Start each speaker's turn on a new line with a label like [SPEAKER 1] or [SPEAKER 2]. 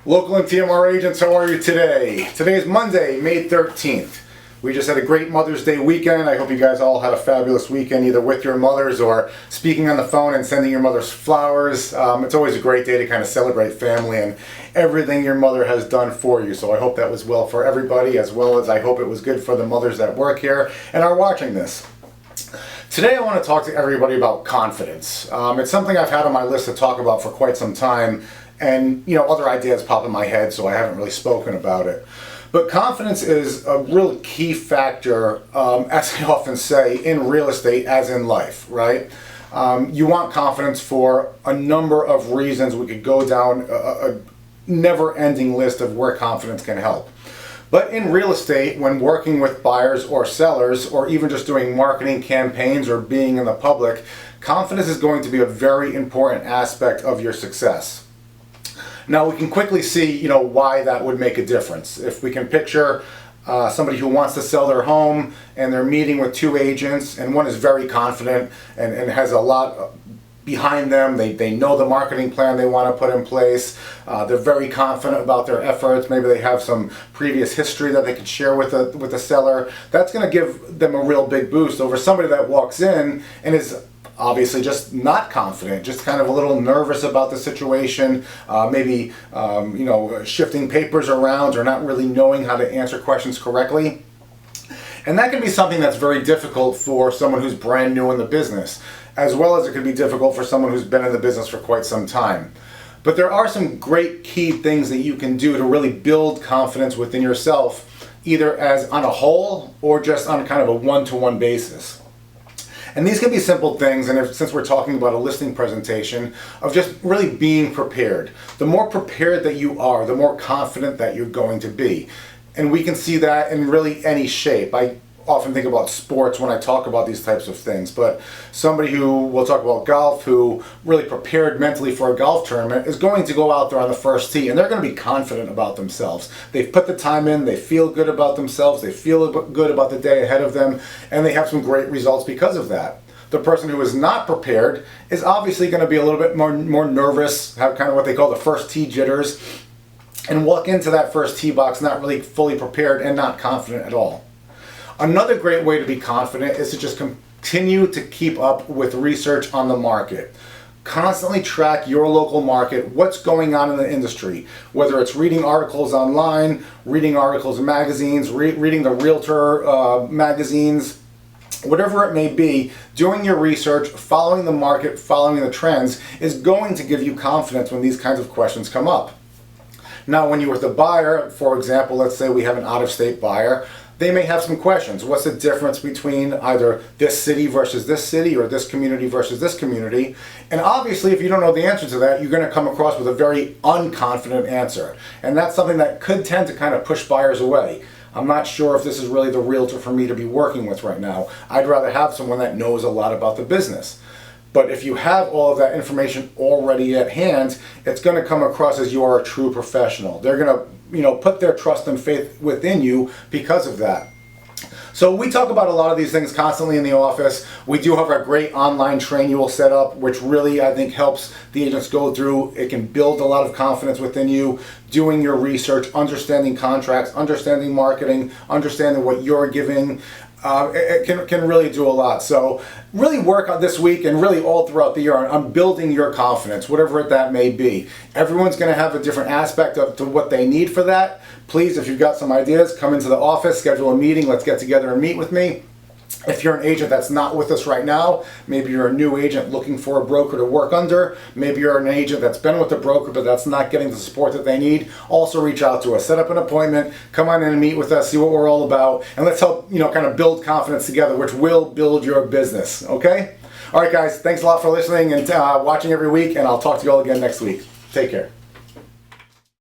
[SPEAKER 1] Local and TMR agents, how are you today? Today is Monday, May 13th. We just had a great Mother's Day weekend. I hope you guys all had a fabulous weekend, either with your mothers or speaking on the phone and sending your mothers flowers. It's always a great day to kind of celebrate family and everything your mother has done for you. So I hope that was well for everybody, as well as I hope it was good for the mothers that work here and are watching this. Today I want to talk to everybody about confidence. It's something I've had on my list to talk about for quite some time, and other ideas pop in my head, so I haven't really spoken about it. But confidence is a real key factor, as I often say, in real estate as in life, right? You want confidence for a number of reasons. We could go down a never-ending list of where confidence can help. But in real estate, when working with buyers or sellers, or even just doing marketing campaigns or being in the public, confidence is going to be a very important aspect of your success. Now we can quickly see, why that would make a difference. If we can picture somebody who wants to sell their home and they're meeting with two agents, and one is very confident and has a lot behind them. They know the marketing plan they want to put in place. They're very confident about their efforts. Maybe they have some previous history that they can share with the seller. That's going to give them a real big boost over somebody that walks in and is obviously just not confident, just kind of a little nervous about the situation, maybe shifting papers around or not really knowing how to answer questions correctly. And that can be something that's very difficult for someone who's brand new in the business, as well as it could be difficult for someone who's been in the business for quite some time. But there are some great key things that you can do to really build confidence within yourself, either as on a whole or just on kind of a one-to-one basis. And these can be simple things, and since we're talking about a listing presentation, of just really being prepared. The more prepared that you are, the more confident that you're going to be. And we can see that in really any shape. I often think about sports when I talk about these types of things, but somebody who, we'll talk about golf, who really prepared mentally for a golf tournament is going to go out there on the first tee and they're going to be confident about themselves. They've put the time in, they feel good about themselves, they feel good about the day ahead of them, and they have some great results because of that. The person who is not prepared is obviously going to be a little bit more nervous, have kind of what they call the first tee jitters, and walk into that first tee box not really fully prepared and not confident at all. Another great way to be confident is to just continue to keep up with research on the market. Constantly track your local market, what's going on in the industry, whether it's reading articles online, reading articles in magazines, reading the realtor magazines, whatever it may be. Doing your research, following the market, following the trends is going to give you confidence when these kinds of questions come up. Now, when you're with a buyer, for example, let's say we have an out-of-state buyer, they may have some questions. What's the difference between either this city versus this city, or this community versus this community? And obviously, if you don't know the answer to that, you're going to come across with a very unconfident answer. And that's something that could tend to kind of push buyers away. I'm not sure if this is really the realtor for me to be working with right now. I'd rather have someone that knows a lot about the business. But if you have all of that information already at hand, it's going to come across as you are a true professional. They're going to put their trust and faith within you because of that. So we talk about a lot of these things constantly in the office. We do have our great online training set up, which really, I think, helps the agents go through. It can build a lot of confidence within you, doing your research, understanding contracts, understanding marketing, understanding what you're giving. It can really do a lot. So really work on this week and really all throughout the year on building your confidence, whatever that may be. Everyone's going to have a different aspect to what they need for that. Please, if you've got some ideas, come into the office, schedule a meeting, let's get together and meet with me. If you're an agent that's not with us right now, maybe you're a new agent looking for a broker to work under, maybe you're an agent that's been with the broker but that's not getting the support that they need, also reach out to us. Set up an appointment, come on in and meet with us, see what we're all about, and let's help kind of build confidence together, which will build your business, okay? All right, guys, thanks a lot for listening and watching every week, and I'll talk to you all again next week. Take care.